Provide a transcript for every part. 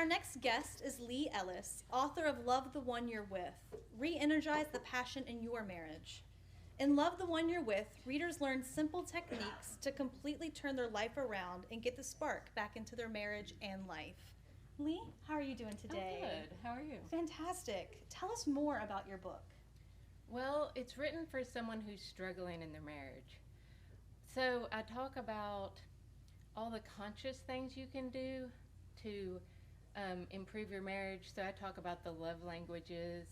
Our next guest is Lee Ellis, author of Love the One You're With, Re-Energize the Passion in Your Marriage. In Love the One You're With, readers learn simple techniques to completely turn their life around and get the spark back into their marriage and life. Lee, how are you doing today? I'm good. How are you? Fantastic. Tell us more about your book. Well, it's written for someone who's struggling in their marriage. So I talk about all the conscious things you can do to improve your marriage. So I talk about the love languages.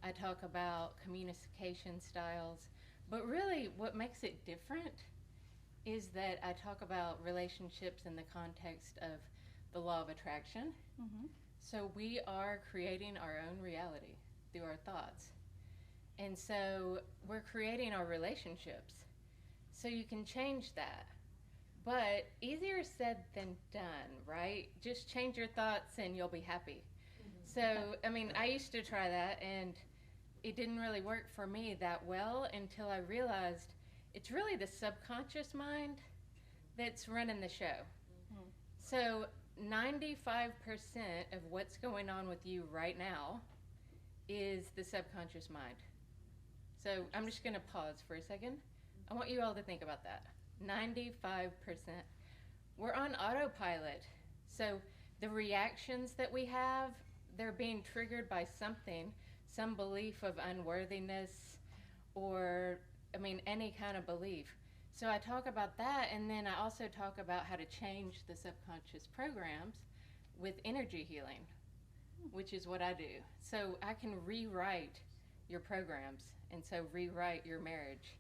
I talk about communication styles. But really what makes it different is that I talk about relationships in the context of the law of attraction. Mm-hmm. So we are creating our own reality through our thoughts. And so we're creating our relationships. So you can change that. But easier said than done, right? Just change your thoughts and you'll be happy. So, I mean, I used to try that and it didn't really work for me that well until I realized it's really the subconscious mind that's running the show. Mm. So 95% of what's going on with you right now is the subconscious mind. So I'm just going to pause for a second. I want you all to think about that. 95%. We're on autopilot. So the reactions that we have, they're being triggered by something, some belief of unworthiness or, any kind of belief. So I talk about that, and then I also talk about how to change the subconscious programs with energy healing, which is what I do. So I can rewrite your programs, and so rewrite your marriage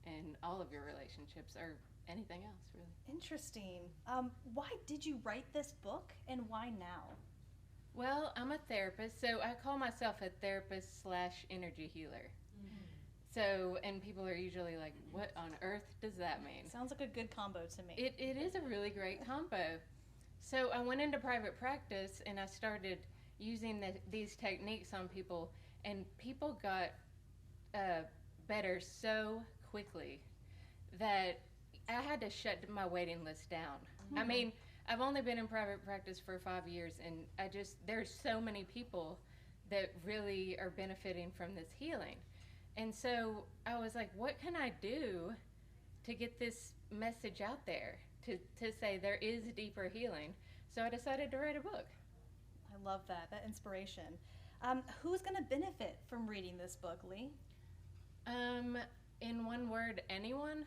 and all of your relationships or anything else, really. Interesting. Why did you write this book and why now? Well, I'm a therapist, so I call myself a therapist / energy healer. So, and people are usually like, what on earth does that mean? Sounds like a good combo to me. It is a really great combo. So I went into private practice and I started using these techniques on people, and people got better so quickly that I had to shut my waiting list down. Mm-hmm. I've only been in private practice for 5 years, and there's so many people that really are benefiting from this healing. And so I was like, what can I do to get this message out there, to say there is deeper healing? So I decided to write a book. I love that inspiration. Who's going to benefit from reading this book, Lee? In one word, anyone.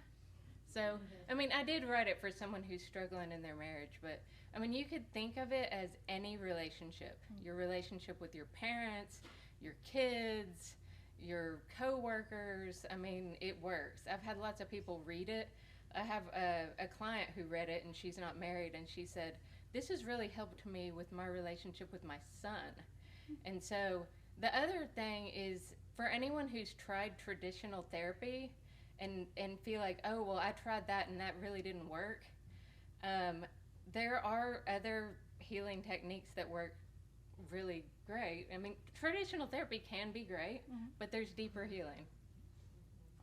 So, I did write it for someone who's struggling in their marriage, but you could think of it as any relationship. Your relationship with your parents, your kids, your co-workers. It works. I've had lots of people read it. I have a client who read it, and she's not married, and she said, this has really helped me with my relationship with my son. And so the other thing is, for anyone who's tried traditional therapy and feel like, oh, well, I tried that and that really didn't work, there are other healing techniques that work really great. Traditional therapy can be great, but there's deeper healing.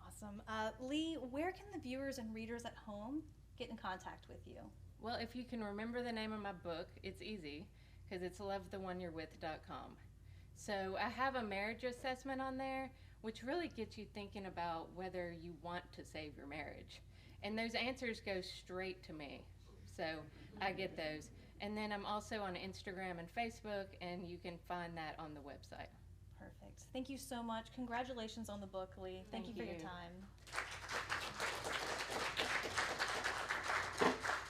Awesome. Lee, where can the viewers and readers at home get in contact with you? Well, if you can remember the name of my book, it's easy, because it's lovetheoneyou'rewith.com. So I have a marriage assessment on there, which really gets you thinking about whether you want to save your marriage. And those answers go straight to me. So I get those. And then I'm also on Instagram and Facebook, and you can find that on the website. Perfect. Thank you so much. Congratulations on the book, Lee. Thank you for your time.